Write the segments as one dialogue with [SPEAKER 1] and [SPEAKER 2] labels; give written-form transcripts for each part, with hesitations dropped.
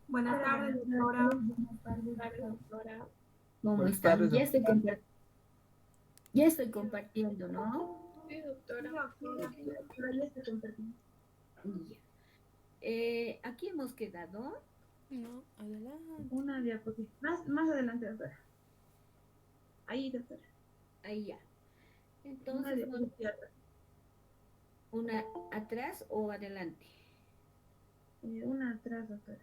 [SPEAKER 1] Buenas
[SPEAKER 2] Hola,
[SPEAKER 1] tardes,
[SPEAKER 2] buenas
[SPEAKER 1] doctora.
[SPEAKER 2] tardes. Buenas tardes,
[SPEAKER 1] Tardes,
[SPEAKER 2] doctor.
[SPEAKER 1] doctora.
[SPEAKER 2] ¿Cómo
[SPEAKER 3] Buenas
[SPEAKER 2] están?
[SPEAKER 3] tardes, doctor.
[SPEAKER 2] Ya estoy compartiendo, ¿no?
[SPEAKER 1] Sí,
[SPEAKER 2] Sí,
[SPEAKER 1] doctora.
[SPEAKER 2] doctora. Sí, doctora, ya estoy compartiendo. Ya. Aquí hemos quedado
[SPEAKER 1] No, adelante.
[SPEAKER 2] una diapositiva. Más adelante, doctora. Ahí, doctora. Ahí ya.
[SPEAKER 1] Una
[SPEAKER 2] Entonces, bueno,
[SPEAKER 1] diapositiva atrás.
[SPEAKER 2] una atrás o adelante.
[SPEAKER 1] Una atrás, doctora.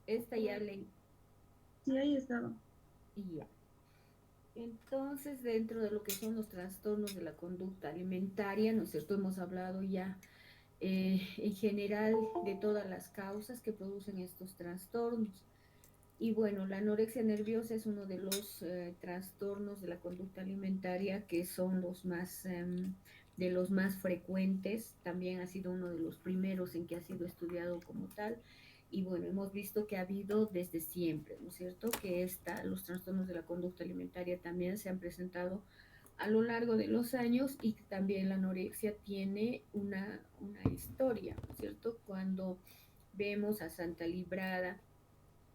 [SPEAKER 2] Esta ya le...
[SPEAKER 1] Sí, ahí estaba.
[SPEAKER 2] Y ya. Entonces, dentro de lo que son los trastornos de la conducta alimentaria, ¿no es cierto? Hemos hablado ya en general de todas las causas que producen estos trastornos. Y bueno, la anorexia nerviosa es uno de los trastornos de la conducta alimentaria que son de los más frecuentes. También ha sido uno de los primeros en que ha sido estudiado como tal. Y bueno, hemos visto que ha habido desde siempre, ¿no es cierto? Que los trastornos de la conducta alimentaria también se han presentado a lo largo de los años y que también la anorexia tiene una historia, ¿no es cierto? Cuando vemos a Santa Librada,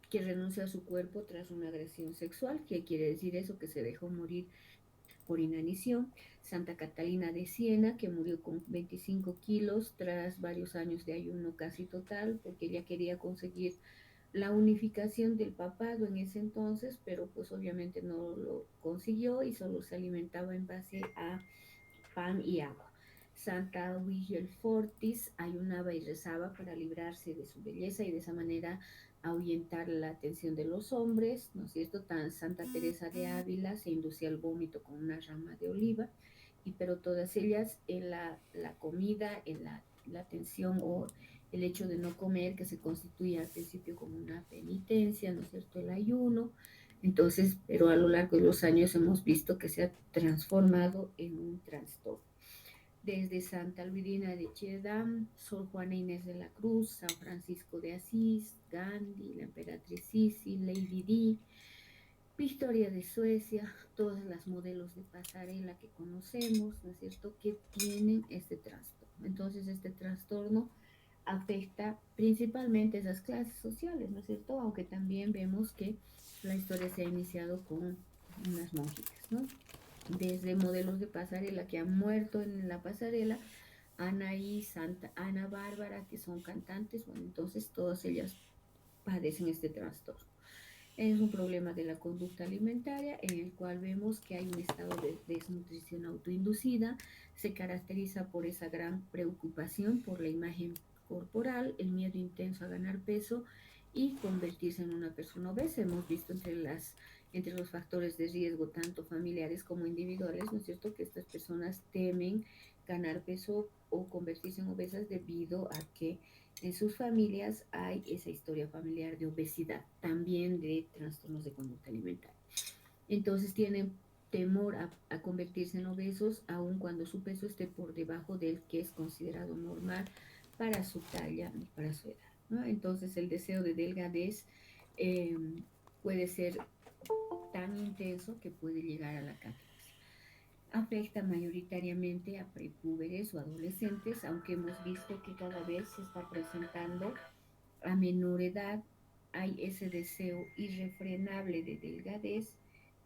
[SPEAKER 2] que renunció a su cuerpo tras una agresión sexual. ¿Qué quiere decir eso? Que se dejó morir por inanición. Santa Catalina de Siena, que murió con 25 kilos tras varios años de ayuno casi total, porque ella quería conseguir la unificación del papado en ese entonces, pero pues obviamente no lo consiguió y solo se alimentaba en base a pan y agua. Santa Fortis ayunaba y rezaba para librarse de su belleza y de esa manera ahuyentar la atención de los hombres, ¿no es cierto? Tan Santa Teresa de Ávila se inducía al vómito con una rama de oliva, pero todas ellas en la comida, en la atención o el hecho de no comer, que se constituye al principio como una penitencia, ¿no es cierto? El ayuno, entonces, pero a lo largo de los años hemos visto que se ha transformado en un trastorno. Desde Santa Luidina de Chedam, Sor Juana Inés de la Cruz, San Francisco de Asís, Gandhi, la emperatriz Sisi, Lady Di, Victoria de Suecia, todas las modelos de pasarela que conocemos, ¿no es cierto?, que tienen este trastorno. Entonces, este trastorno afecta principalmente a esas clases sociales, ¿no es cierto? Aunque también vemos que la historia se ha iniciado con unas monjitas, ¿no? Desde modelos de pasarela que han muerto en la pasarela, Anaí, Santa Ana Bárbara, que son cantantes, bueno, entonces todas ellas padecen este trastorno. Es un problema de la conducta alimentaria en el cual vemos que hay un estado de desnutrición autoinducida, se caracteriza por esa gran preocupación por la imagen corporal, el miedo intenso a ganar peso y convertirse en una persona obesa. Hemos visto entre los factores de riesgo, tanto familiares como individuales, ¿no es cierto?, que estas personas temen ganar peso o convertirse en obesas debido a que en sus familias hay esa historia familiar de obesidad, también de trastornos de conducta alimentaria. Entonces tienen temor a convertirse en obesos aun cuando su peso esté por debajo del que es considerado normal para su talla y para su edad, ¿no? Entonces el deseo de delgadez eh, puede ser tan intenso que puede llegar a la caquexia. Afecta mayoritariamente a prepúberes o adolescentes, aunque hemos visto que cada vez se está presentando a menor edad. Hay ese deseo irrefrenable de delgadez,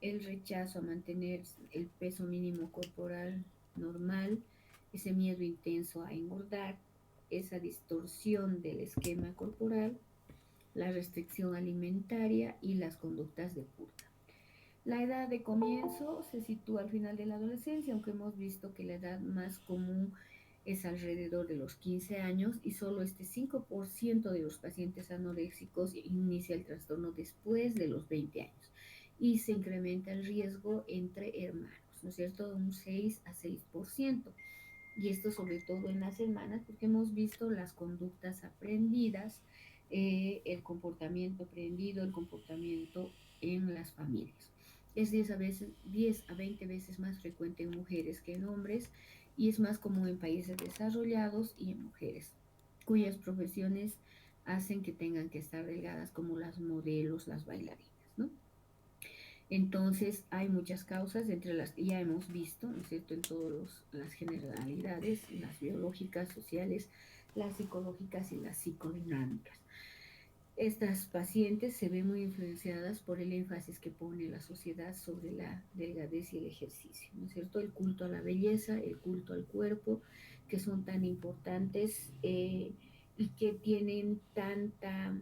[SPEAKER 2] el rechazo a mantener el peso mínimo corporal normal, ese miedo intenso a engordar, esa distorsión del esquema corporal, la restricción alimentaria y las conductas de purga. La edad de comienzo se sitúa al final de la adolescencia, aunque hemos visto que la edad más común es alrededor de los 15 años y solo este 5% de los pacientes anoréxicos inicia el trastorno después de los 20 años y se incrementa el riesgo entre hermanos, ¿no es cierto?, de un 6 a 6%. Y esto sobre todo en las hermanas, porque hemos visto las conductas aprendidas, el comportamiento aprendido, el comportamiento en las familias. Es 10 a 20 veces más frecuente en mujeres que en hombres y es más común en países desarrollados y en mujeres cuyas profesiones hacen que tengan que estar delgadas, como las modelos, las bailarinas, ¿no? Entonces, hay muchas causas, entre las que ya hemos visto, ¿no es cierto?, en todas las generalidades, las biológicas, sociales, las psicológicas y las psicodinámicas. Estas pacientes se ven muy influenciadas por el énfasis que pone la sociedad sobre la delgadez y el ejercicio, ¿no es cierto? El culto a la belleza, el culto al cuerpo, que son tan importantes y que tienen tanta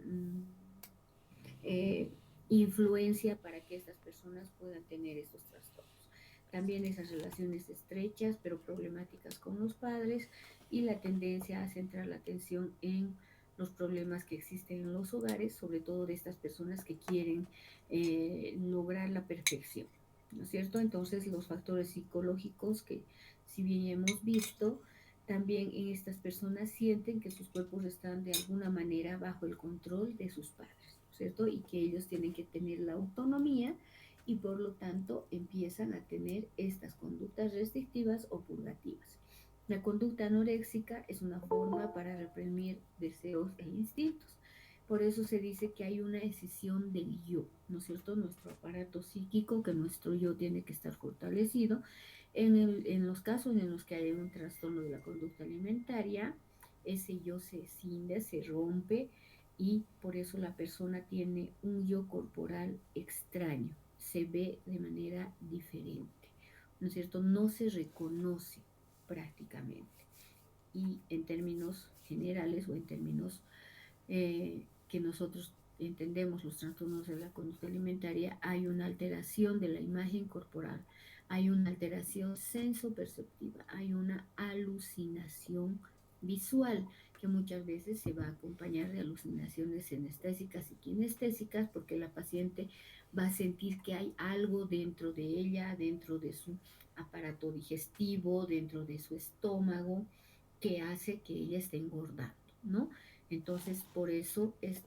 [SPEAKER 2] eh, influencia para que estas personas puedan tener estos trastornos. También esas relaciones estrechas pero problemáticas con los padres y la tendencia a centrar la atención en los problemas que existen en los hogares, sobre todo de estas personas que quieren lograr la perfección, ¿no es cierto? Entonces los factores psicológicos que si bien hemos visto, también en estas personas sienten que sus cuerpos están de alguna manera bajo el control de sus padres, ¿cierto? Y que ellos tienen que tener la autonomía y por lo tanto empiezan a tener estas conductas restrictivas o purgativas. La conducta anoréxica es una forma para reprimir deseos e instintos. Por eso se dice que hay una escisión del yo, ¿no es cierto? Nuestro aparato psíquico, que nuestro yo tiene que estar fortalecido. En los casos en los que hay un trastorno de la conducta alimentaria, ese yo se escinde, se rompe y por eso la persona tiene un yo corporal extraño, se ve de manera diferente, ¿no es cierto? No se reconoce prácticamente. Y en términos generales o en términos que nosotros entendemos los trastornos de la conducta alimentaria, hay una alteración de la imagen corporal, hay una alteración sensoperceptiva, hay una alucinación visual que muchas veces se va a acompañar de alucinaciones sinestésicas y kinestésicas porque la paciente va a sentir que hay algo dentro de ella, dentro de su aparato digestivo, dentro de su estómago, que hace que ella esté engordando, ¿no? Entonces, por eso es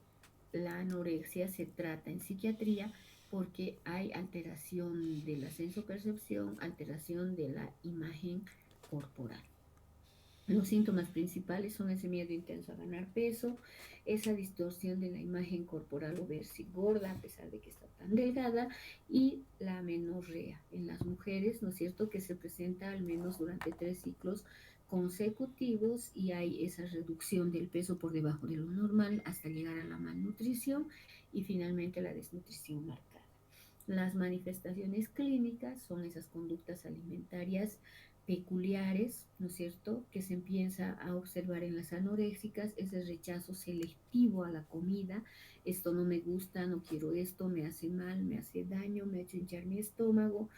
[SPEAKER 2] la anorexia se trata en psiquiatría porque hay alteración de la sensopercepción, alteración de la imagen corporal. Los síntomas principales son ese miedo intenso a ganar peso, esa distorsión de la imagen corporal o verse gorda a pesar de que está tan delgada y la amenorrea en las mujeres, ¿no es cierto?, que se presenta al menos durante 3 ciclos consecutivos y hay esa reducción del peso por debajo de lo normal hasta llegar a la malnutrición y finalmente la desnutrición marcada. Las manifestaciones clínicas son esas conductas alimentarias peculiares, ¿no es cierto?, que se empieza a observar en las anoréxicas, ese rechazo selectivo a la comida, esto no me gusta, no quiero esto, me hace mal, me hace daño, me ha hecho hinchar mi estómago,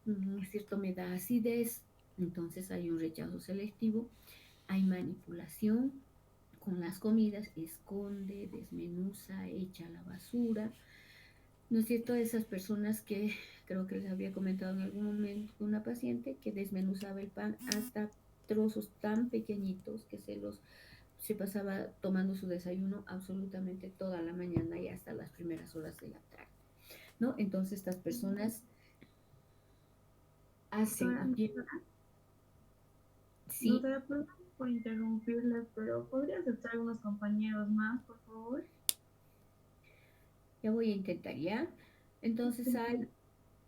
[SPEAKER 2] ¿no es cierto?, me da acidez, entonces hay un rechazo selectivo, hay manipulación con las comidas, esconde, desmenuza, echa a la basura, ¿no es cierto? Esas personas que creo que les había comentado en algún momento una paciente que desmenuzaba el pan hasta trozos tan pequeñitos que se pasaba tomando su desayuno absolutamente toda la mañana y hasta las primeras horas de la tarde, ¿no? Entonces estas personas hacen
[SPEAKER 1] Doctora,
[SPEAKER 2] o tienen, sí,
[SPEAKER 1] doctora, perdón por interrumpirles, pero ¿podría aceptar algunos compañeros más, por favor?
[SPEAKER 2] ya voy a intentar ya. Entonces hay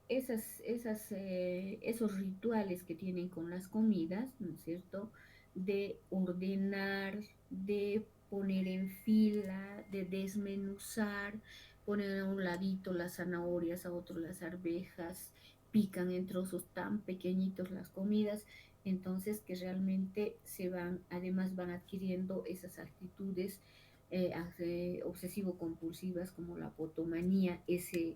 [SPEAKER 2] esos rituales que tienen con las comidas, ¿no es cierto? De ordenar, de poner en fila, de desmenuzar, poner a un ladito las zanahorias, a otro las arvejas, pican en trozos tan pequeñitos las comidas, entonces que realmente además van adquiriendo esas actitudes obsesivo-compulsivas como la potomanía, ese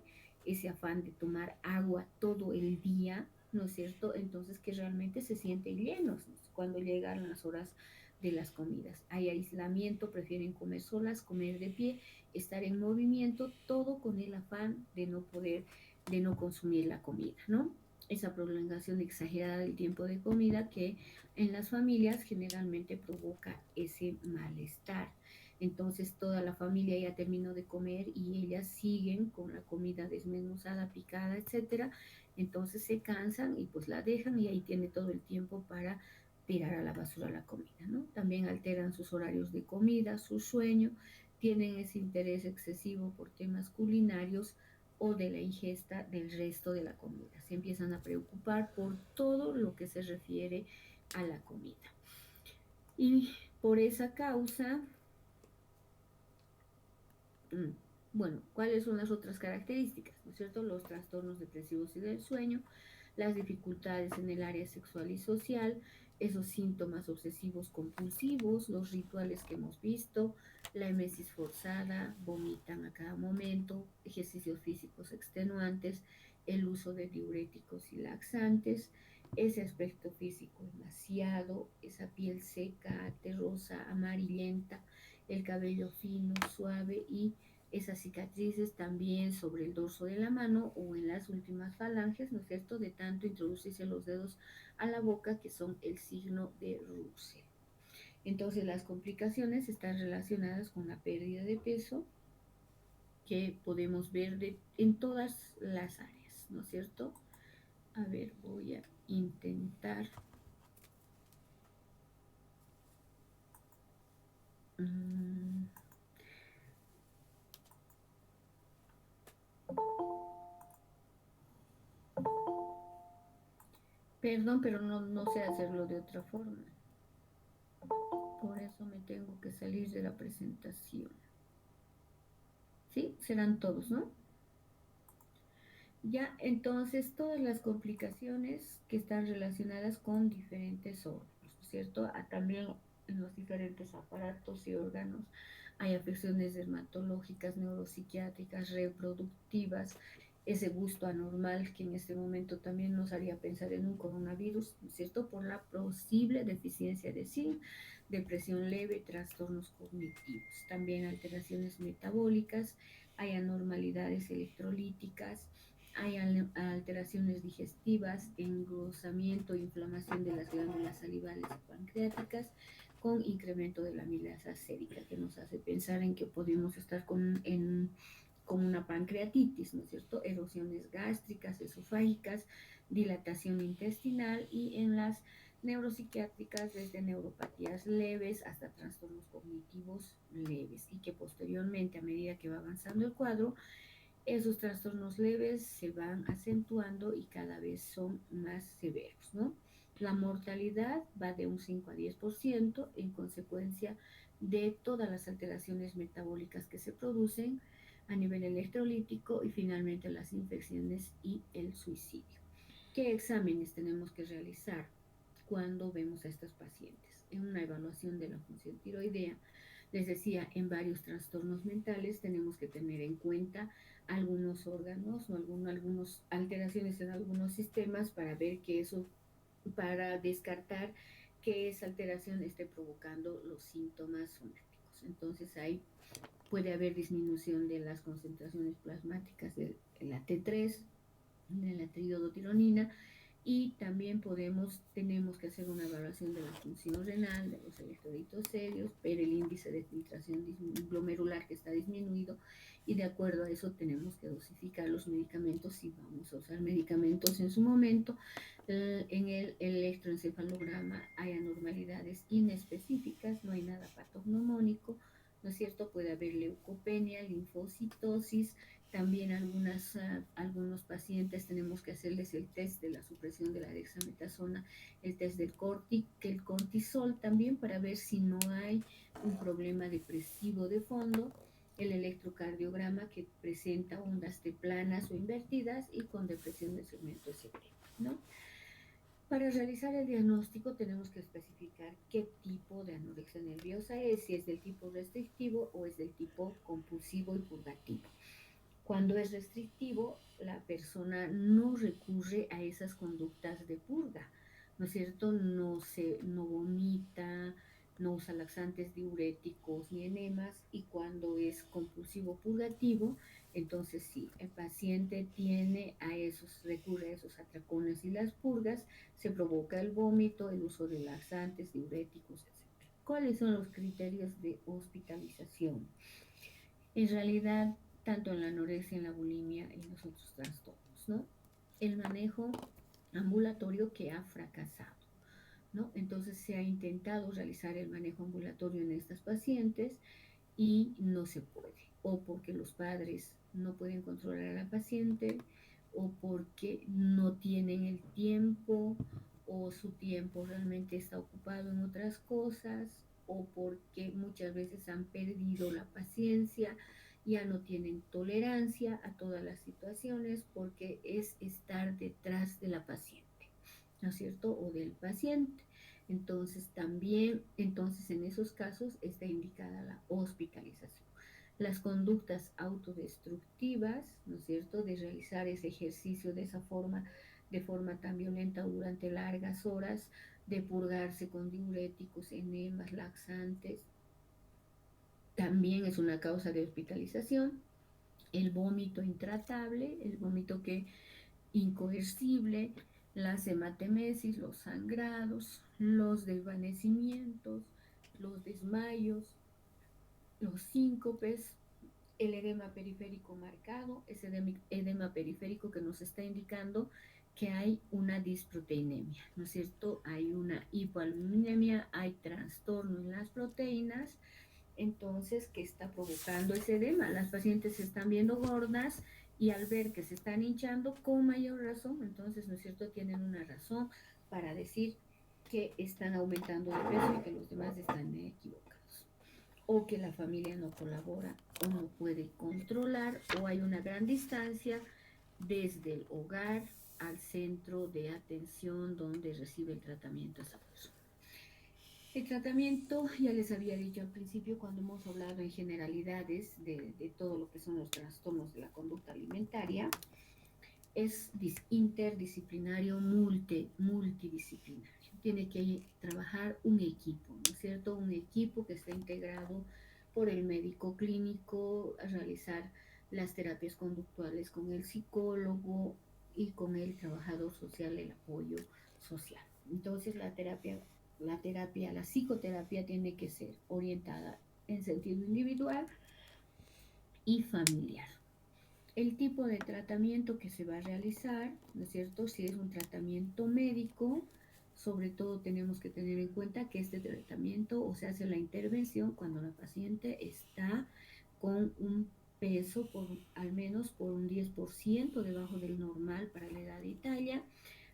[SPEAKER 2] afán de tomar agua todo el día, ¿no es cierto? Entonces que realmente se sienten llenos, ¿no?, cuando llegan las horas de las comidas. Hay aislamiento, prefieren comer solas, comer de pie, estar en movimiento, todo con el afán de no consumir la comida, ¿no? Esa prolongación exagerada del tiempo de comida que en las familias generalmente provoca ese malestar. Entonces toda la familia ya terminó de comer y ellas siguen con la comida desmenuzada, picada, etcétera. Entonces se cansan y pues la dejan y ahí tiene todo el tiempo para tirar a la basura la comida, ¿no? También alteran sus horarios de comida, su sueño, tienen ese interés excesivo por temas culinarios o de la ingesta del resto de la comida. Se empiezan a preocupar por todo lo que se refiere a la comida. Y por esa causa Mm, Bueno, ¿cuáles son las otras características? ¿No es cierto? Los trastornos depresivos y del sueño, las dificultades en el área sexual y social, esos síntomas obsesivos compulsivos, los rituales que hemos visto, la emesis forzada, vomitan a cada momento, ejercicios físicos extenuantes, el uso de diuréticos y laxantes, ese aspecto físico demasiado, esa piel seca, terrosa, amarillenta, el cabello fino, suave y esas cicatrices también sobre el dorso de la mano o en las últimas falanges, ¿no es cierto?, de tanto introducirse los dedos a la boca, que son el signo de Russell. Entonces, las complicaciones están relacionadas con la pérdida de peso que podemos ver en todas las áreas, ¿no es cierto? A ver, voy a intentar. Mmm, Perdón, pero no sé hacerlo de otra forma. Por eso me tengo que salir de la presentación. ¿Sí? Serán todos, ¿no? Ya, entonces todas las complicaciones que están relacionadas con diferentes órganos, ¿no es cierto? También en los diferentes aparatos y órganos hay afecciones dermatológicas, neuropsiquiátricas, reproductivas, ese gusto anormal que en este momento también nos haría pensar en un coronavirus, ¿no es cierto? Por la posible deficiencia de zinc, depresión leve, trastornos cognitivos, también alteraciones metabólicas, hay anormalidades electrolíticas, hay alteraciones digestivas, engrosamiento e inflamación de las glándulas salivales y pancreáticas, con incremento de la amilasa sérica, que nos hace pensar en que podemos estar con una pancreatitis, ¿no es cierto? Erosiones gástricas, esofágicas, dilatación intestinal y en las neuropsiquiátricas desde neuropatías leves hasta trastornos cognitivos leves y que posteriormente, a medida que va avanzando el cuadro, esos trastornos leves se van acentuando y cada vez son más severos, ¿no? La mortalidad va de un 5 a 10% en consecuencia de todas las alteraciones metabólicas que se producen a nivel electrolítico y finalmente las infecciones y el suicidio. ¿Qué exámenes tenemos que realizar cuando vemos a estos pacientes? En una evaluación de la función tiroidea, les decía, en varios trastornos mentales tenemos que tener en cuenta algunos órganos o algunas alteraciones en algunos sistemas para ver que eso, para descartar que esa alteración esté provocando los síntomas somáticos. Entonces ahí puede haber disminución de las concentraciones plasmáticas de la T3, de la triiodotironina, y también tenemos que hacer una evaluación de la función renal, de los electrolitos serios, ver el índice de filtración glomerular que está disminuido y de acuerdo a eso tenemos que dosificar los medicamentos si vamos a usar medicamentos en su momento. En el electroencefalograma hay anormalidades inespecíficas, no hay nada patognomónico, ¿no es cierto? Puede haber leucopenia, linfocitosis, también algunos pacientes tenemos que hacerles el test de la supresión de la dexametasona, el test el cortisol también para ver si no hay un problema depresivo de fondo, el electrocardiograma que presenta ondas de planas o invertidas y con depresión del segmento cerebral, ¿no? Para realizar el diagnóstico tenemos que especificar qué tipo de anorexia nerviosa es, si es del tipo restrictivo o es del tipo compulsivo y purgativo. Cuando es restrictivo, la persona no recurre a esas conductas de purga, ¿no es cierto? No vomita, no usa laxantes diuréticos ni enemas, y cuando es compulsivo purgativo, entonces sí, el paciente recurre a esos atracones y las purgas, se provoca el vómito, el uso de laxantes, diuréticos, etc. ¿Cuáles son los criterios de hospitalización? En realidad, tanto en la anorexia, en la bulimia y en los otros trastornos, ¿no? El manejo ambulatorio que ha fracasado, ¿no? Entonces se ha intentado realizar el manejo ambulatorio en estas pacientes y no se puede, o porque los padres no pueden controlar a la paciente, o porque no tienen el tiempo, o su tiempo realmente está ocupado en otras cosas, o porque muchas veces han perdido la paciencia ya no tienen tolerancia a todas las situaciones porque es estar detrás de la paciente, ¿no es cierto? O del paciente. Entonces también, entonces en esos casos está indicada la hospitalización. Las conductas autodestructivas, ¿no es cierto?, de realizar ese ejercicio de forma tan violenta durante largas horas, de purgarse con diuréticos, enemas, laxantes, también es una causa de hospitalización. El vómito intratable, el vómito que incoercible, las hematemesis, los sangrados, los desvanecimientos, los desmayos, los síncopes, el edema periférico marcado, ese edema periférico que nos está indicando que hay una disproteinemia, ¿no es cierto? Hay una hipoalbuminemia, hay trastorno en las proteínas, entonces, ¿qué está provocando ese edema? Las pacientes se están viendo gordas y al ver que se están hinchando con mayor razón, entonces, ¿no es cierto?, tienen una razón para decir que están aumentando de peso y que los demás están equivocados. O que la familia no colabora o no puede controlar o hay una gran distancia desde el hogar al centro de atención donde recibe el tratamiento esa persona. El tratamiento, ya les había dicho al principio cuando hemos hablado en generalidades de todo lo que son los trastornos de la conducta alimentaria, es interdisciplinario, multidisciplinario. Tiene que trabajar un equipo, ¿no es cierto? Un equipo que está integrado por el médico clínico, a realizar las terapias conductuales con el psicólogo y con el trabajador social, el apoyo social. Entonces la psicoterapia tiene que ser orientada en sentido individual y familiar. El tipo de tratamiento que se va a realizar, ¿no es cierto? Si es un tratamiento médico, sobre todo tenemos que tener en cuenta que este tratamiento o se hace la intervención cuando la paciente está con un peso al menos por un 10% debajo del normal para la edad y talla.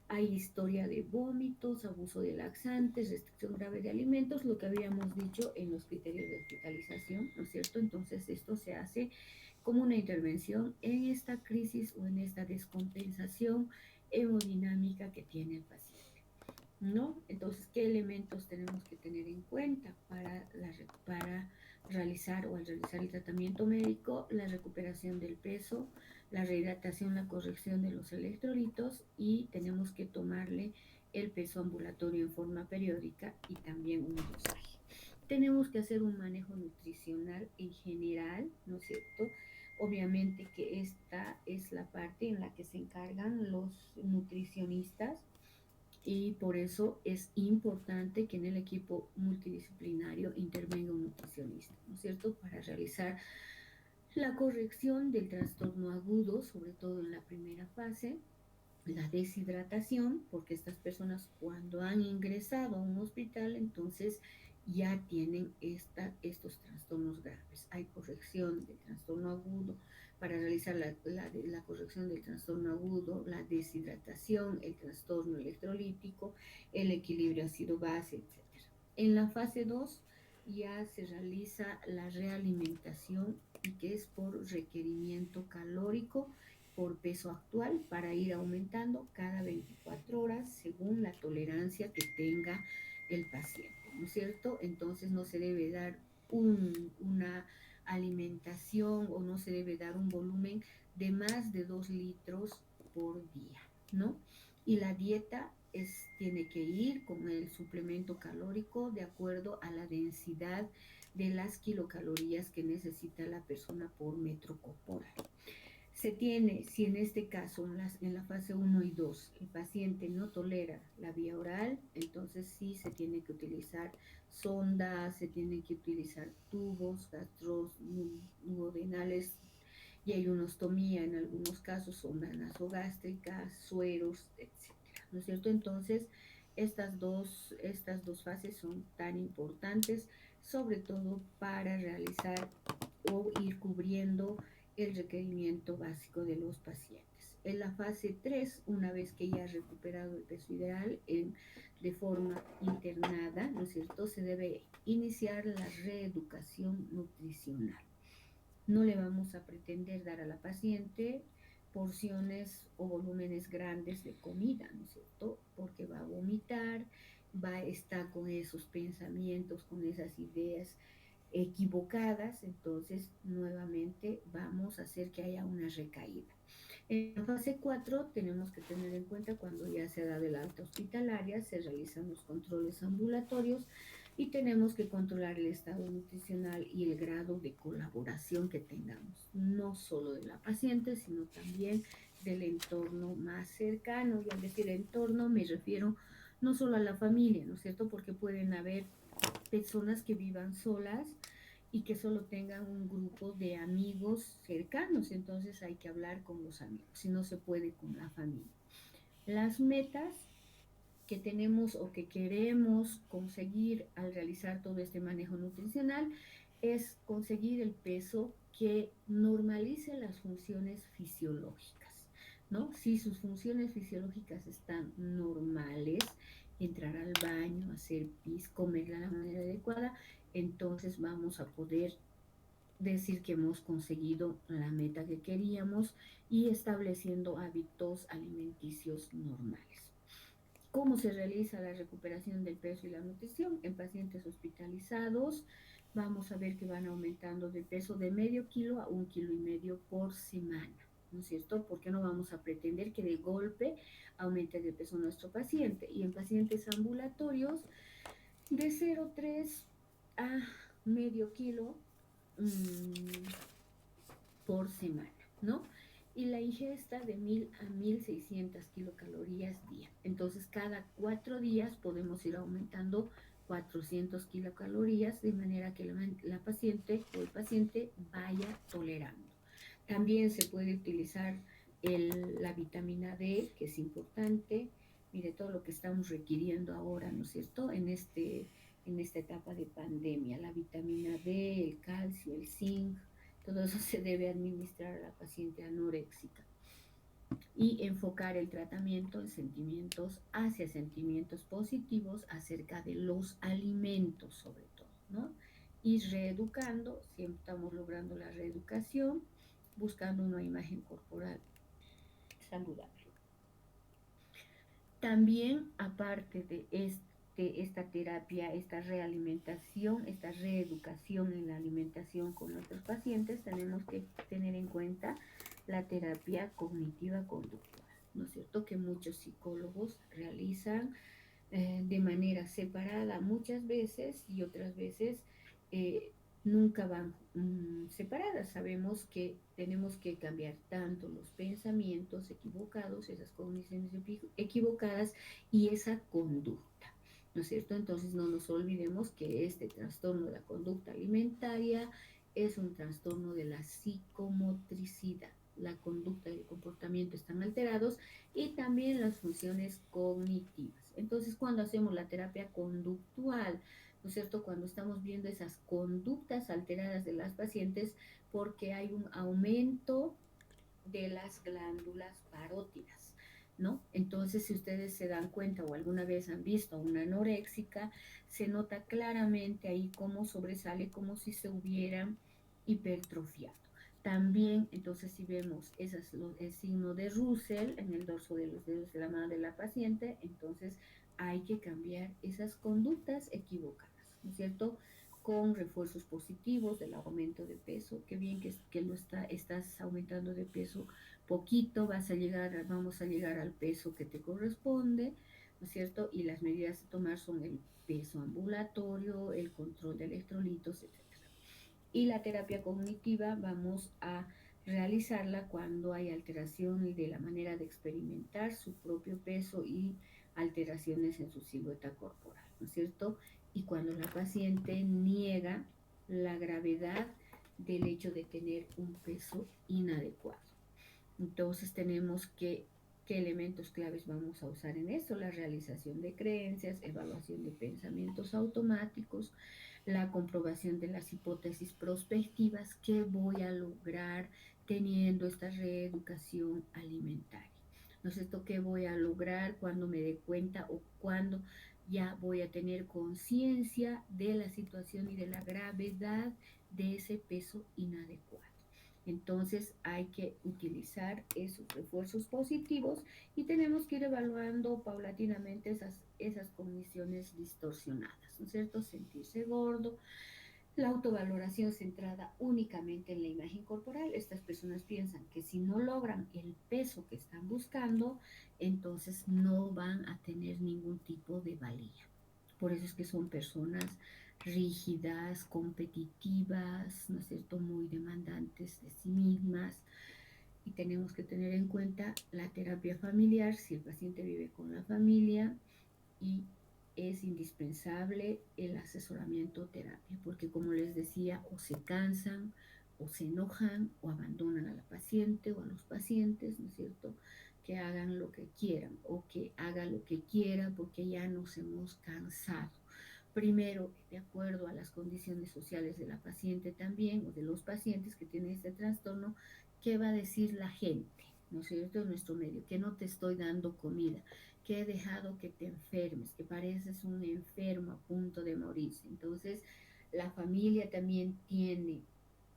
[SPEAKER 2] Hay historia de vómitos, abuso de laxantes, restricción grave de alimentos, lo que habíamos dicho en los criterios de hospitalización, ¿no es cierto? Entonces esto se hace como una intervención en esta crisis o en esta descompensación hemodinámica que tiene el paciente, ¿no? Entonces, ¿qué elementos tenemos que tener en cuenta para realizar o al realizar el tratamiento médico? La recuperación del peso, la rehidratación, la corrección de los electrolitos y tenemos que tomarle el peso ambulatorio en forma periódica y también un dosaje. Tenemos que hacer un manejo nutricional en general, ¿no es cierto? Obviamente que esta es la parte en la que se encargan los nutricionistas y por eso es importante que en el equipo multidisciplinario intervenga un nutricionista, ¿no es cierto?, para realizar la corrección del trastorno agudo, sobre todo en la primera fase, la deshidratación, porque estas personas cuando han ingresado a un hospital, entonces ya tienen estos trastornos graves. Hay corrección del trastorno agudo. Para realizar la corrección del trastorno agudo, la deshidratación, el trastorno electrolítico, el equilibrio ácido-base, etc. En la fase 2 ya se realiza la realimentación y que es por requerimiento calórico por peso actual para ir aumentando cada 24 horas según la tolerancia que tenga el paciente, ¿no es cierto? Entonces no se debe dar una alimentación o no se debe dar un volumen de más de 2 litros por día, ¿no? Y la dieta tiene que ir con el suplemento calórico de acuerdo a la densidad de las kilocalorías que necesita la persona por metro corporal. Se tiene, si en este caso en la fase 1 y 2 el paciente no tolera la vía oral, entonces sí se tiene que utilizar sondas, se tienen que utilizar tubos gastroduodenales y hay una ostomía en algunos casos, sonda nasogástrica, sueros, etcétera, ¿no es cierto? Entonces, estas dos fases son tan importantes, sobre todo para realizar o ir cubriendo el requerimiento básico de los pacientes. En la fase 3, una vez que ya ha recuperado el peso ideal de forma internada, ¿no es cierto?, se debe iniciar la reeducación nutricional. No le vamos a pretender dar a la paciente porciones o volúmenes grandes de comida, ¿no es cierto? Porque va a vomitar, va a estar con esos pensamientos, con esas ideas equivocadas, entonces nuevamente vamos a hacer que haya una recaída. En la fase 4 tenemos que tener en cuenta cuando ya se ha dado el alta hospitalaria, se realizan los controles ambulatorios y tenemos que controlar el estado nutricional y el grado de colaboración que tengamos, no solo de la paciente, sino también del entorno más cercano. Y al decir entorno me refiero no solo a la familia, ¿no es cierto? Porque pueden haber personas que vivan solas y que solo tengan un grupo de amigos cercanos, entonces hay que hablar con los amigos, si no se puede con la familia. Las metas que tenemos o que queremos conseguir al realizar todo este manejo nutricional es conseguir el peso que normalice las funciones fisiológicas, ¿no? Si sus funciones fisiológicas están normales, entrar al baño, hacer pis, comer de la manera adecuada, entonces vamos a poder decir que hemos conseguido la meta que queríamos y estableciendo hábitos alimenticios normales. ¿Cómo se realiza la recuperación del peso y la nutrición? En pacientes hospitalizados vamos a ver que van aumentando de peso de medio kilo a 1,5 kilos por semana, ¿no es cierto? Porque no vamos a pretender que de golpe aumente de peso nuestro paciente. Y en pacientes ambulatorios de 0,3 a medio kilo mmm, por semana, ¿no? Y la ingesta de 1,000 a 1,600 kilocalorías día. Entonces, cada 4 días podemos ir aumentando 400 kilocalorías de manera que la paciente o el paciente vaya tolerando. También se puede utilizar la vitamina D, que es importante. Mire todo lo que estamos requiriendo ahora, ¿no es cierto? En esta etapa de pandemia, la vitamina D, el calcio, el zinc, todo eso se debe administrar a la paciente anoréxica y enfocar el tratamiento en sentimientos hacia sentimientos positivos acerca de los alimentos sobre todo, ¿no? Y reeducando, siempre estamos logrando la reeducación, buscando una imagen corporal saludable. También, aparte de esta terapia, esta realimentación, esta reeducación en la alimentación con nuestros pacientes, tenemos que tener en cuenta la terapia cognitiva conductual, ¿no es cierto? Que muchos psicólogos realizan de manera separada muchas veces y otras veces eh, nunca van separadas. Sabemos que tenemos que cambiar tanto los pensamientos equivocados, esas cogniciones equivocadas y esa conducta, ¿no es cierto? Entonces no nos olvidemos que este trastorno de la conducta alimentaria es un trastorno de la psicomotricidad. La conducta y el comportamiento están alterados y también las funciones cognitivas. Entonces, cuando hacemos la terapia conductual, ¿no es cierto? Cuando estamos viendo esas conductas alteradas de las pacientes porque hay un aumento de las glándulas parótidas, ¿no? Entonces, si ustedes se dan cuenta o alguna vez han visto a una anoréxica, se nota claramente ahí cómo sobresale, como si se hubiera hipertrofiado. También, entonces, si vemos el signo de Russell en el dorso de los dedos de la mano de la paciente, entonces hay que cambiar esas conductas equivocadas, ¿no es cierto? Con refuerzos positivos del aumento de peso, qué bien que estás aumentando de peso poquito, vamos a llegar al peso que te corresponde, ¿no es cierto? Y las medidas a tomar son el peso ambulatorio, el control de electrolitos, etcétera. Y la terapia cognitiva vamos a realizarla cuando hay alteración de la manera de experimentar su propio peso y alteraciones en su silueta corporal, ¿no es cierto? Y cuando la paciente niega la gravedad del hecho de tener un peso inadecuado. Entonces tenemos qué elementos claves vamos a usar en esto: la realización de creencias, evaluación de pensamientos automáticos, la comprobación de las hipótesis prospectivas que voy a lograr teniendo esta reeducación alimentaria. No sé esto qué voy a lograr cuando me dé cuenta o cuando ya voy a tener conciencia de la situación y de la gravedad de ese peso inadecuado. Entonces hay que utilizar esos refuerzos positivos y tenemos que ir evaluando paulatinamente esas condiciones distorsionadas, ¿no es cierto? Sentirse gordo, la autovaloración centrada únicamente en la imagen corporal. Estas personas piensan que si no logran el peso que están buscando, entonces no van a tener ningún tipo de valía. Por eso es que son personas rígidas, competitivas, ¿no es cierto?, muy demandantes de sí mismas. Y tenemos que tener en cuenta la terapia familiar, si el paciente vive con la familia, y es indispensable el asesoramiento terapia, porque como les decía, o se cansan, o se enojan, o abandonan a la paciente o a los pacientes, ¿no es cierto? Que hagan lo que quieran o que haga lo que quiera porque ya nos hemos cansado. Primero, de acuerdo a las condiciones sociales de la paciente también o de los pacientes que tienen este trastorno, ¿qué va a decir la gente? ¿No es cierto? En nuestro medio, que no te estoy dando comida, que he dejado que te enfermes, que pareces un enfermo a punto de morirse. Entonces, la familia también tiene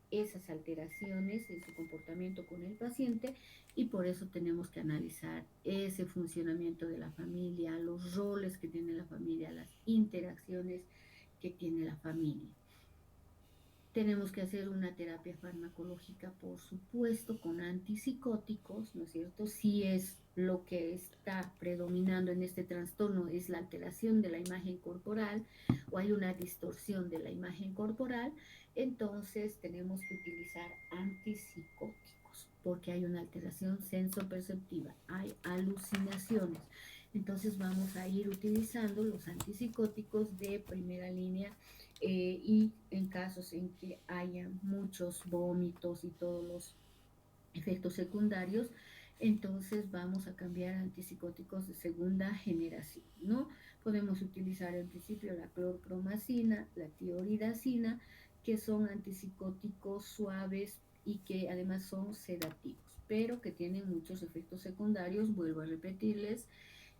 [SPEAKER 2] esas alteraciones en su comportamiento con el paciente y por eso tenemos que analizar ese funcionamiento de la familia, los roles que tiene la familia, las interacciones que tiene la familia. Tenemos que hacer una terapia farmacológica, por supuesto, con antipsicóticos, ¿no es cierto? Si es lo que está predominando en este trastorno es la alteración de la imagen corporal o hay una distorsión de la imagen corporal, entonces tenemos que utilizar antipsicóticos porque hay una alteración sensoperceptiva, hay alucinaciones. Entonces vamos a ir utilizando los antipsicóticos de primera línea y en casos en que haya muchos vómitos y todos los efectos secundarios, entonces vamos a cambiar a antipsicóticos de segunda generación, ¿no? Podemos utilizar en principio la clorpromacina, la tioridazina, que son antipsicóticos suaves y que además son sedativos, pero que tienen muchos efectos secundarios, vuelvo a repetirles,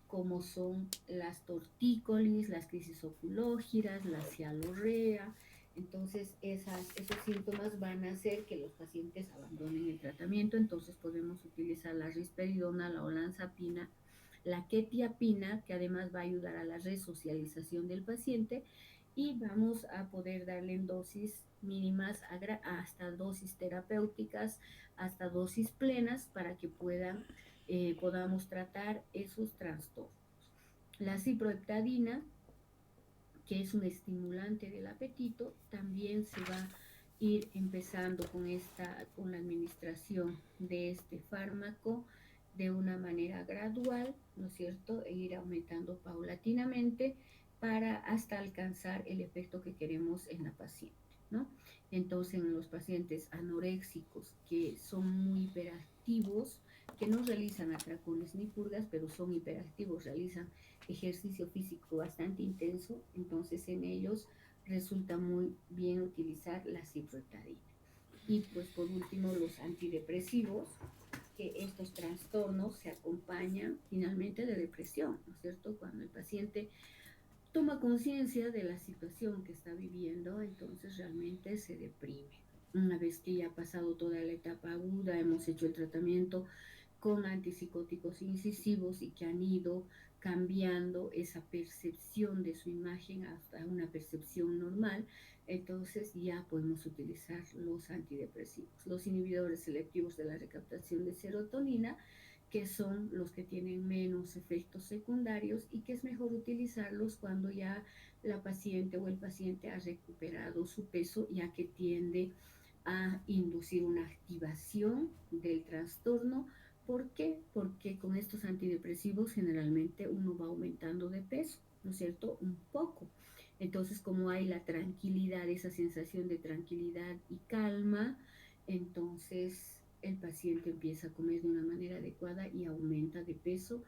[SPEAKER 2] como son las tortícolis, las crisis oculógiras, la cialorrea. Entonces, esos síntomas van a hacer que los pacientes abandonen el tratamiento. Entonces, podemos utilizar la risperidona, la olanzapina, la quetiapina, que además va a ayudar a la resocialización del paciente. Y vamos a poder darle en dosis mínimas hasta dosis terapéuticas, hasta dosis plenas para que podamos tratar esos trastornos. La ciproheptadina, que es un estimulante del apetito, también se va a ir empezando con la administración de este fármaco de una manera gradual, ¿no es cierto? E ir aumentando paulatinamente para hasta alcanzar el efecto que queremos en la paciente, ¿no? Entonces, en los pacientes anoréxicos que son muy hiperactivos, que no realizan atracones ni purgas, pero son hiperactivos, realizan ejercicio físico bastante intenso, entonces en ellos resulta muy bien utilizar la ciprotadina. Y pues por último los antidepresivos, que estos trastornos se acompañan finalmente de depresión, ¿no es cierto? Cuando el paciente toma conciencia de la situación que está viviendo, entonces realmente se deprime. Una vez que ya ha pasado toda la etapa aguda, hemos hecho el tratamiento con antipsicóticos incisivos y que han ido cambiando esa percepción de su imagen hasta una percepción normal, entonces ya podemos utilizar los antidepresivos, los inhibidores selectivos de la recaptación de serotonina, que son los que tienen menos efectos secundarios y que es mejor utilizarlos cuando ya la paciente o el paciente ha recuperado su peso, ya que tiende a inducir una activación del trastorno. ¿Por qué? Porque con estos antidepresivos generalmente uno va aumentando de peso, ¿no es cierto? Un poco. Entonces, como hay la tranquilidad, esa sensación de tranquilidad y calma, entonces el paciente empieza a comer de una manera adecuada y aumenta de peso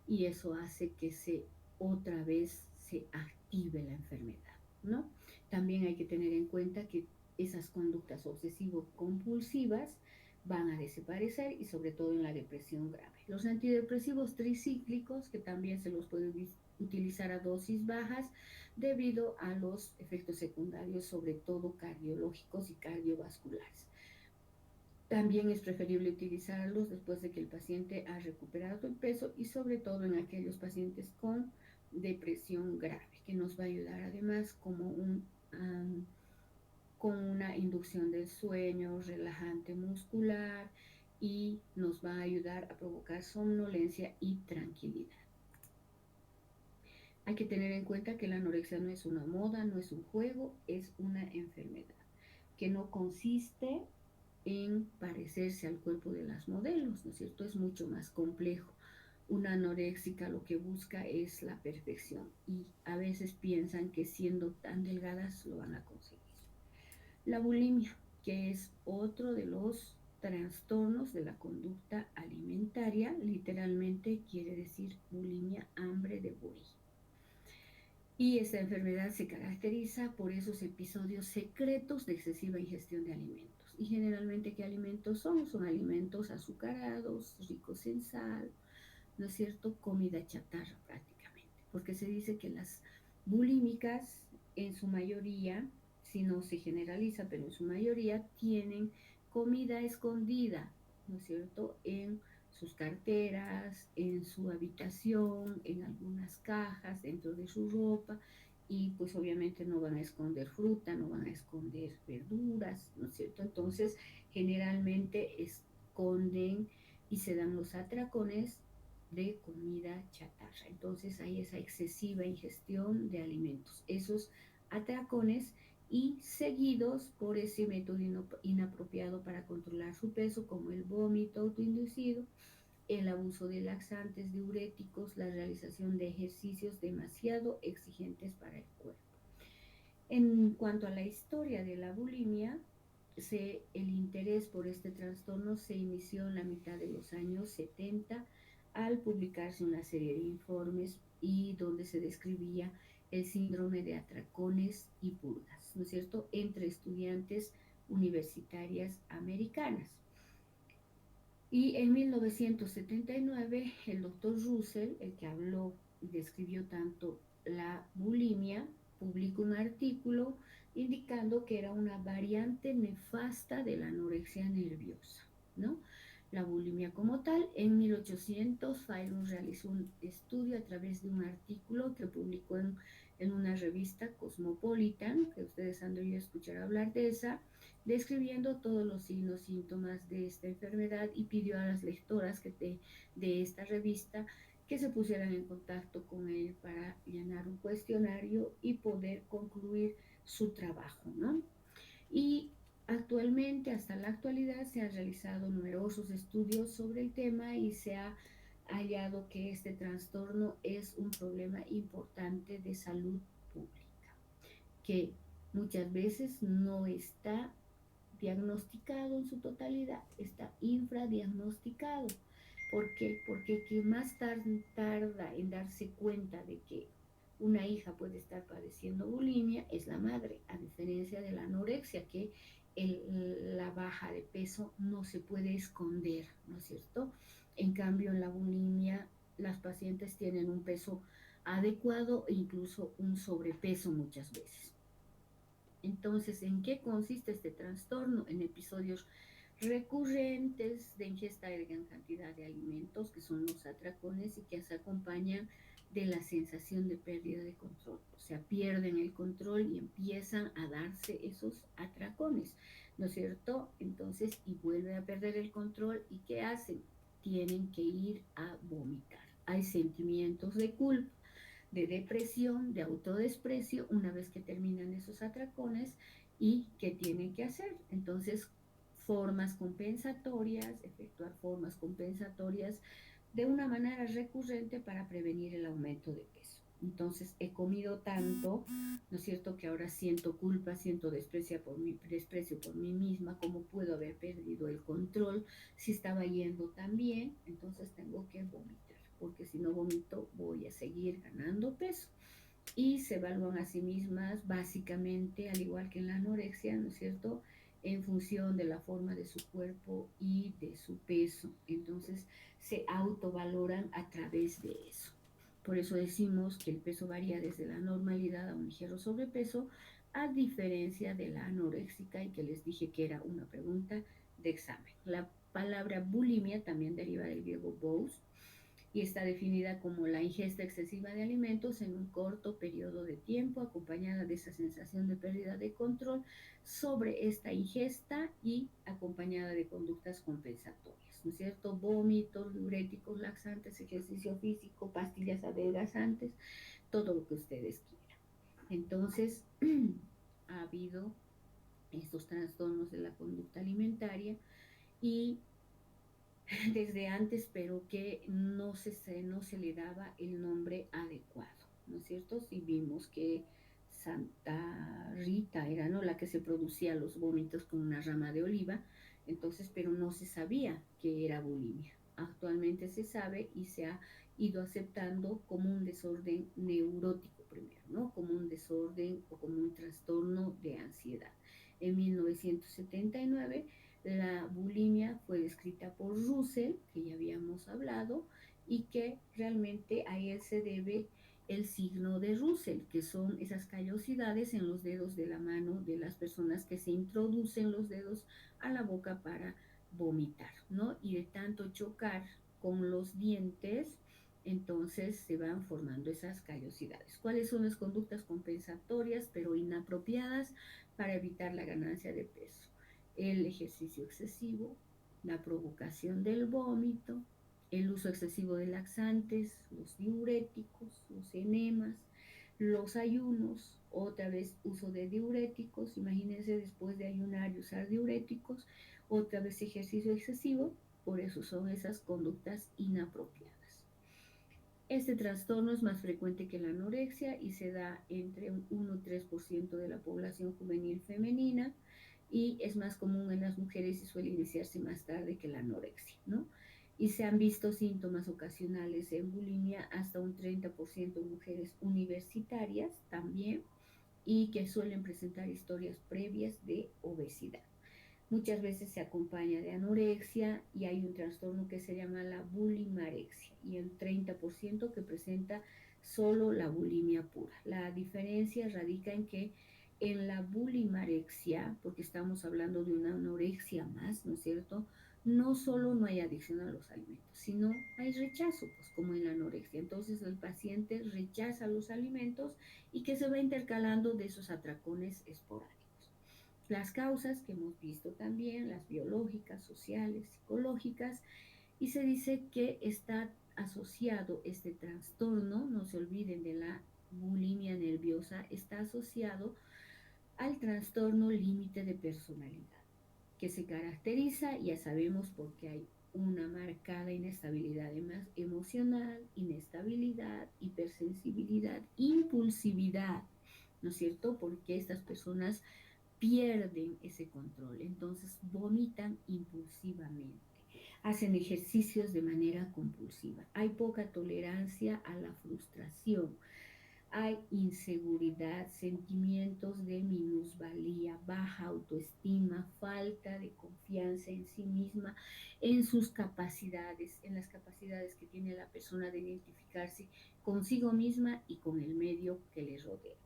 [SPEAKER 2] y eso hace que otra vez se active la enfermedad, ¿no? También hay que tener en cuenta que esas conductas obsesivo-compulsivas van a desaparecer y sobre todo en la depresión grave. Los antidepresivos tricíclicos, que también se los puede utilizar a dosis bajas debido a los efectos secundarios, sobre todo cardiológicos y cardiovasculares. También es preferible utilizarlos después de que el paciente ha recuperado el peso y sobre todo en aquellos pacientes con depresión grave, que nos va a ayudar además como con una inducción del sueño, relajante muscular y nos va a ayudar a provocar somnolencia y tranquilidad. Hay que tener en cuenta que la anorexia no es una moda, no es un juego, es una enfermedad que no consiste en parecerse al cuerpo de las modelos, ¿no es cierto? Es mucho más complejo. Una anoréxica lo que busca es la perfección y a veces piensan que siendo tan delgadas lo van a conseguir. La bulimia, que es otro de los trastornos de la conducta alimentaria, literalmente quiere decir bulimia, hambre de buey. Y esta enfermedad se caracteriza por esos episodios secretos de excesiva ingestión de alimentos. Y generalmente, ¿qué alimentos son? Son alimentos azucarados, ricos en sal, ¿no es cierto? Comida chatarra prácticamente. Porque se dice que las bulímicas, en su mayoría, si no se generaliza, pero en su mayoría, tienen comida escondida, ¿no es cierto? En sus carteras, en su habitación, en algunas cajas, dentro de su ropa, y pues obviamente no van a esconder fruta, no van a esconder verduras, ¿no es cierto? Entonces, generalmente esconden y se dan los atracones de comida chatarra. Entonces hay esa excesiva ingestión de alimentos, esos atracones y seguidos por ese método inapropiado para controlar su peso, como el vómito autoinducido, el abuso de laxantes, diuréticos, la realización de ejercicios demasiado exigentes para el cuerpo. En cuanto a la historia de la bulimia, el interés por este trastorno se inició en la mitad de los años 70 al publicarse una serie de informes y donde se describía el síndrome de atracones y purgas, ¿no es cierto?, entre estudiantes universitarias americanas. Y en 1979, el doctor Russell, el que habló y describió tanto la bulimia, publicó un artículo indicando que era una variante nefasta de la anorexia nerviosa, ¿no? La bulimia como tal. En 1800, Fallon realizó un estudio a través de un artículo que publicó en una revista Cosmopolitan, que ustedes han debido escuchar hablar de esa, describiendo todos los signos, síntomas de esta enfermedad y pidió a las lectoras de esta revista que se pusieran en contacto con él para llenar un cuestionario y poder concluir su trabajo, ¿no? Y actualmente, hasta la actualidad, se han realizado numerosos estudios sobre el tema y se ha hallado que este trastorno es un problema importante de salud pública, que muchas veces no está diagnosticado en su totalidad, está infradiagnosticado. ¿Por qué? Porque quien más tarda en darse cuenta de que una hija puede estar padeciendo bulimia es la madre, a diferencia de la anorexia, que la baja de peso no se puede esconder, ¿no es cierto? En cambio, en la bulimia, las pacientes tienen un peso adecuado e incluso un sobrepeso muchas veces. Entonces, ¿en qué consiste este trastorno? En episodios recurrentes de ingesta de gran cantidad de alimentos, que son los atracones, y que se acompañan de la sensación de pérdida de control. O sea, pierden el control y empiezan a darse esos atracones, ¿no es cierto? Entonces, y vuelven a perder el control, ¿y qué hacen? Tienen que ir a vomitar. Hay sentimientos de culpa, de depresión, de autodesprecio, una vez que terminan esos atracones. ¿Y qué tienen que hacer? Entonces, formas compensatorias, efectuar formas compensatorias de una manera recurrente para prevenir el aumento de peso. Entonces, he comido tanto, ¿no es cierto?, que ahora siento culpa, siento desprecio por mí misma, cómo puedo haber perdido el control, si estaba yendo tan bien, entonces tengo que vomitar, porque si no vomito voy a seguir ganando peso. Y se evalúan a sí mismas básicamente, al igual que en la anorexia, ¿no es cierto?, en función de la forma de su cuerpo y de su peso. Entonces se autovaloran a través de eso. Por eso decimos que el peso varía desde la normalidad a un ligero sobrepeso, a diferencia de la anoréxica, y que les dije que era una pregunta de examen. La palabra bulimia también deriva del griego bous y está definida como la ingesta excesiva de alimentos en un corto periodo de tiempo, acompañada de esa sensación de pérdida de control sobre esta ingesta y acompañada de conductas compensatorias, ¿no es cierto? Vómitos, diuréticos, laxantes, ejercicio físico, pastillas adelgazantes, todo lo que ustedes quieran. Entonces, ha habido estos trastornos de la conducta alimentaria y desde antes, pero que no se le daba el nombre adecuado, ¿no es cierto? Si vimos que Santa Rita era, ¿no?, la que se producía los vómitos con una rama de oliva, entonces, pero no se sabía que era bulimia. Actualmente se sabe y se ha ido aceptando como un desorden neurótico primero, ¿no? Como un desorden o como un trastorno de ansiedad. En 1979 la bulimia fue descrita por Russell, que ya habíamos hablado, y que realmente a él se debe el signo de Russell, que son esas callosidades en los dedos de la mano de las personas que se introducen los dedos a la boca para vomitar, ¿no? Y de tanto chocar con los dientes, entonces se van formando esas callosidades. ¿Cuáles son las conductas compensatorias pero inapropiadas para evitar la ganancia de peso? El ejercicio excesivo, la provocación del vómito, el uso excesivo de laxantes, los diuréticos, los enemas, los ayunos, otra vez uso de diuréticos, imagínense después de ayunar y usar diuréticos, otra vez ejercicio excesivo, por eso son esas conductas inapropiadas. Este trastorno es más frecuente que la anorexia y se da entre un 1 y 3% de la población juvenil femenina y es más común en las mujeres y suele iniciarse más tarde que la anorexia, ¿no? Y se han visto síntomas ocasionales en bulimia hasta un 30% en mujeres universitarias también y que suelen presentar historias previas de obesidad. Muchas veces se acompaña de anorexia y hay un trastorno que se llama la bulimarexia y el 30% que presenta solo la bulimia pura. La diferencia radica en que en la bulimarexia, porque estamos hablando de una anorexia más, ¿no es cierto? No solo no hay adicción a los alimentos, sino hay rechazo, pues como en la anorexia. Entonces el paciente rechaza los alimentos y que se va intercalando de esos atracones esporádicos. Las causas que hemos visto también, las biológicas, sociales, psicológicas, y se dice que está asociado este trastorno, no se olviden de la bulimia nerviosa, está asociado al trastorno límite de personalidad, que se caracteriza, ya sabemos, porque hay una marcada inestabilidad emocional, inestabilidad, hipersensibilidad, impulsividad, ¿no es cierto? Porque estas personas pierden ese control, entonces vomitan impulsivamente, hacen ejercicios de manera compulsiva, hay poca tolerancia a la frustración, hay inseguridad, sentimientos de minusvalía, baja autoestima, falta de confianza en sí misma, en sus capacidades, en las capacidades que tiene la persona de identificarse consigo misma y con el medio que le rodea.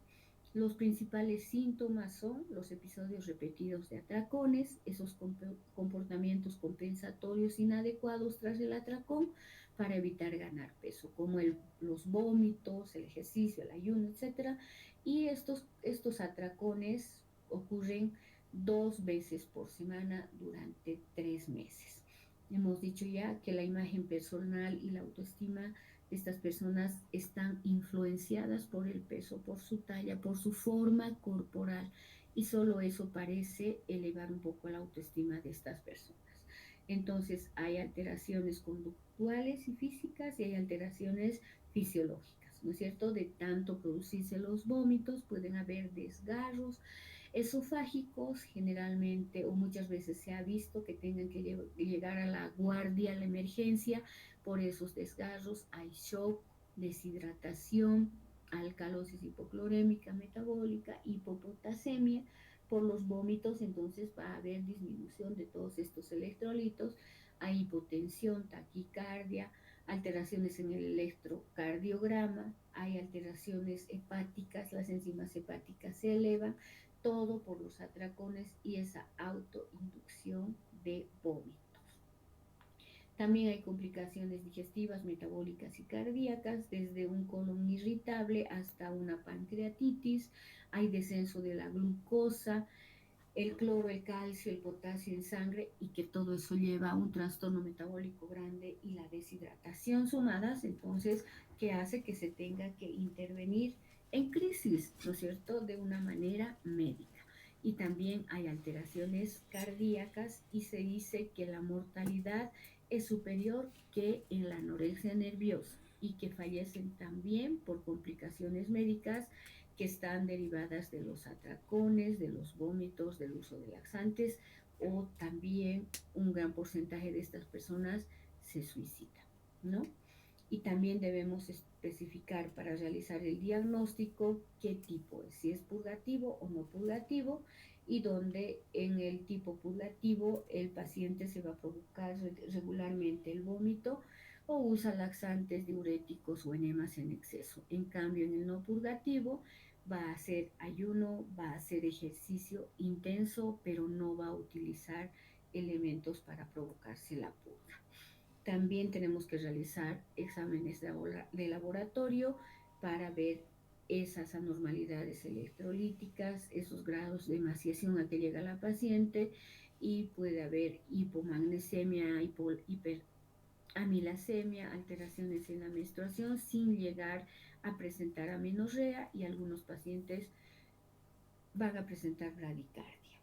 [SPEAKER 2] Los principales síntomas son los episodios repetidos de atracones, esos comportamientos compensatorios inadecuados tras el atracón para evitar ganar peso, como los vómitos, el ejercicio, el ayuno, etcétera. Y estos atracones ocurren 2 veces por semana durante 3 meses. Hemos dicho ya que la imagen personal y la autoestima de estas personas están influenciadas por el peso, por su talla, por su forma corporal y solo eso parece elevar un poco la autoestima de estas personas. Entonces hay alteraciones conductuales y físicas y hay alteraciones fisiológicas, ¿no es cierto? De tanto producirse los vómitos pueden haber desgarros esofágicos generalmente o muchas veces se ha visto que tengan que llegar a la guardia, a la emergencia por esos desgarros, hay shock, deshidratación, alcalosis hipoclorémica metabólica, hipopotasemia por los vómitos, entonces va a haber disminución de todos estos electrolitos, hay hipotensión, taquicardia, alteraciones en el electrocardiograma, hay alteraciones hepáticas, las enzimas hepáticas se elevan, todo por los atracones y esa autoinducción de vómitos. También hay complicaciones digestivas, metabólicas y cardíacas, desde un colon irritable hasta una pancreatitis. Hay descenso de la glucosa, el cloro, el calcio, el potasio en sangre, y que todo eso lleva a un trastorno metabólico grande y la deshidratación sumadas, entonces, que hace que se tenga que intervenir en crisis, ¿no es cierto?, de una manera médica. Y también hay alteraciones cardíacas y se dice que la mortalidad es superior que en la anorexia nerviosa y que fallecen también por complicaciones médicas que están derivadas de los atracones, de los vómitos, del uso de laxantes, o también un gran porcentaje de estas personas se suicida, ¿no? Y también debemos especificar para realizar el diagnóstico qué tipo es, si es purgativo o no purgativo, y donde en el tipo purgativo el paciente se va a provocar regularmente el vómito o usa laxantes, diuréticos o enemas en exceso. En cambio, en el no purgativo va a hacer ayuno, va a hacer ejercicio intenso, pero no va a utilizar elementos para provocarse la purga. También tenemos que realizar exámenes de laboratorio para ver esas anormalidades electrolíticas, esos grados de emaciación a que llega la paciente, y puede haber hipomagnesemia, hiperamilasemia, alteraciones en la menstruación sin llegar a presentar amenorrea, y algunos pacientes van a presentar bradicardia.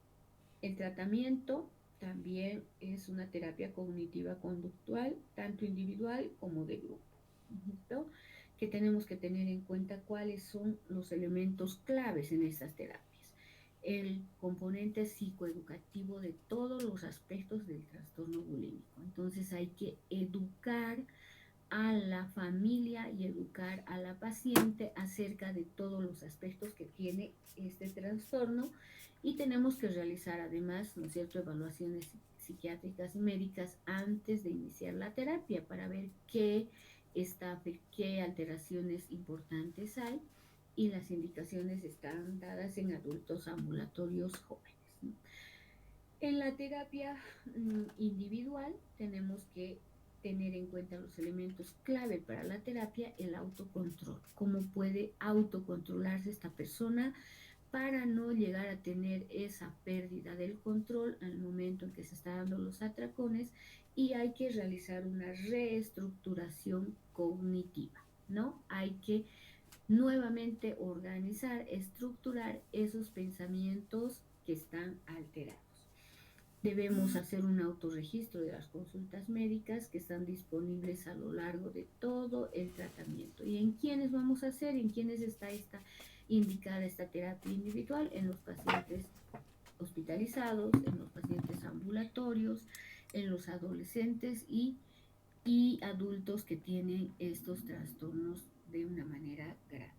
[SPEAKER 2] El tratamiento también es una terapia cognitiva conductual, tanto individual como de grupo, ¿no? Que tenemos que tener en cuenta cuáles son los elementos claves en estas terapias. El componente psicoeducativo de todos los aspectos del trastorno bulímico. Entonces hay que educar a la familia y educar a la paciente acerca de todos los aspectos que tiene este trastorno, y tenemos que realizar además, ¿no es cierto?, evaluaciones psiquiátricas y médicas antes de iniciar la terapia para ver qué alteraciones importantes hay, y las indicaciones están dadas en adultos ambulatorios jóvenes, ¿no? En la terapia individual tenemos que tener en cuenta los elementos clave para la terapia, el autocontrol, cómo puede autocontrolarse esta persona para no llegar a tener esa pérdida del control al momento en que se está dando los atracones, y hay que realizar una reestructuración cognitiva, ¿no? Hay que nuevamente organizar, estructurar esos pensamientos que están alterados. Debemos hacer un autorregistro de las consultas médicas que están disponibles a lo largo de todo el tratamiento. ¿Y en quiénes vamos a hacer? ¿En quiénes está indicada esta terapia individual? En los pacientes hospitalizados, en los pacientes ambulatorios, en los adolescentes y adultos que tienen estos trastornos de una manera grave.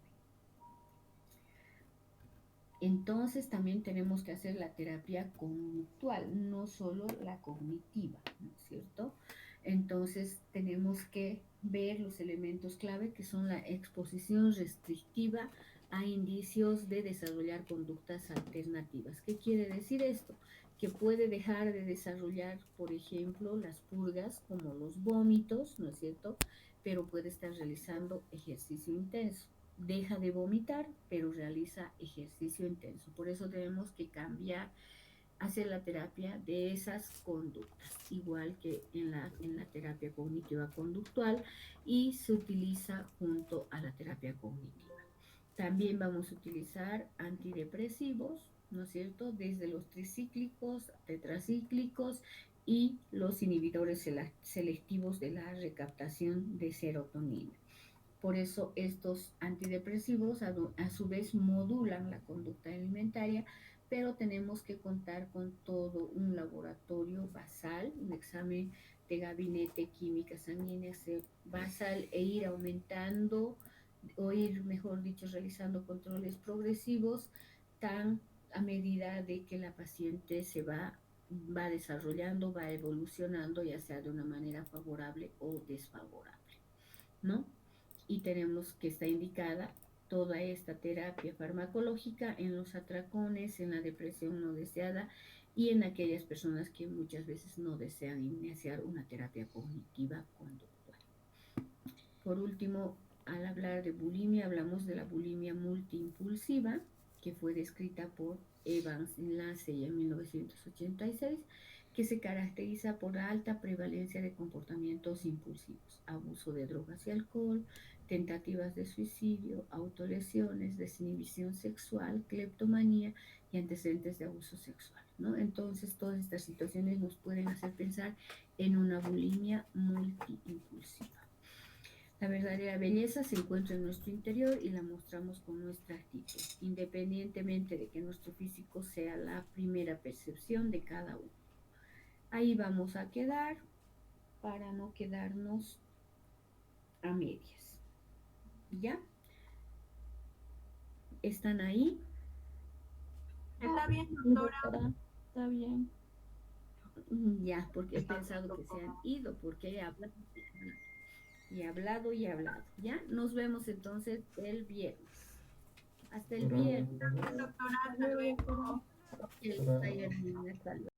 [SPEAKER 2] Entonces también tenemos que hacer la terapia conductual, no solo la cognitiva, ¿no es cierto? Entonces tenemos que ver los elementos clave, que son la exposición restrictiva a indicios de desarrollar conductas alternativas. ¿Qué quiere decir esto? Que puede dejar de desarrollar, por ejemplo, las purgas como los vómitos, ¿no es cierto?, pero puede estar realizando ejercicio intenso. Deja de vomitar, pero realiza ejercicio intenso. Por eso tenemos que cambiar, hacer la terapia de esas conductas, igual que en la terapia cognitiva conductual, y se utiliza junto a la terapia cognitiva. También vamos a utilizar antidepresivos, ¿no es cierto?, desde los tricíclicos, tetracíclicos y los inhibidores selectivos de la recaptación de serotonina. Por eso estos antidepresivos a su vez modulan la conducta alimentaria, pero tenemos que contar con todo un laboratorio basal, un examen de gabinete química sanguínea basal, e ir aumentando, o ir, mejor dicho, realizando controles progresivos tan a medida de que la paciente va desarrollando, va evolucionando, ya sea de una manera favorable o desfavorable, ¿no? Y tenemos que está indicada toda esta terapia farmacológica en los atracones, en la depresión no deseada, y en aquellas personas que muchas veces no desean iniciar una terapia cognitiva conductual. Por último, al hablar de bulimia, hablamos de la bulimia multiimpulsiva, que fue descrita por Evans y Lancey en 1986, que se caracteriza por la alta prevalencia de comportamientos impulsivos, abuso de drogas y alcohol, tentativas de suicidio, autolesiones, desinhibición sexual, cleptomanía y antecedentes de abuso sexual, ¿no? Entonces, todas estas situaciones nos pueden hacer pensar en una bulimia multiimpulsiva. La verdadera belleza se encuentra en nuestro interior y la mostramos con nuestra actitud, independientemente de que nuestro físico sea la primera percepción de cada uno. Ahí vamos a quedar para no quedarnos a medias. ¿Ya? ¿Están ahí?
[SPEAKER 1] Está bien,
[SPEAKER 3] Sí,
[SPEAKER 1] doctora.
[SPEAKER 3] doctora, está bien.
[SPEAKER 2] Ya, porque he pensado que se han ido, porque he hablado y hablado y hablado. ¿Ya? Nos vemos entonces el viernes. Hasta el viernes.
[SPEAKER 1] Doctora,
[SPEAKER 3] Hasta
[SPEAKER 1] hasta
[SPEAKER 3] luego,
[SPEAKER 1] luego.
[SPEAKER 3] doctora.
[SPEAKER 2] Que les vaya bien. Hasta luego.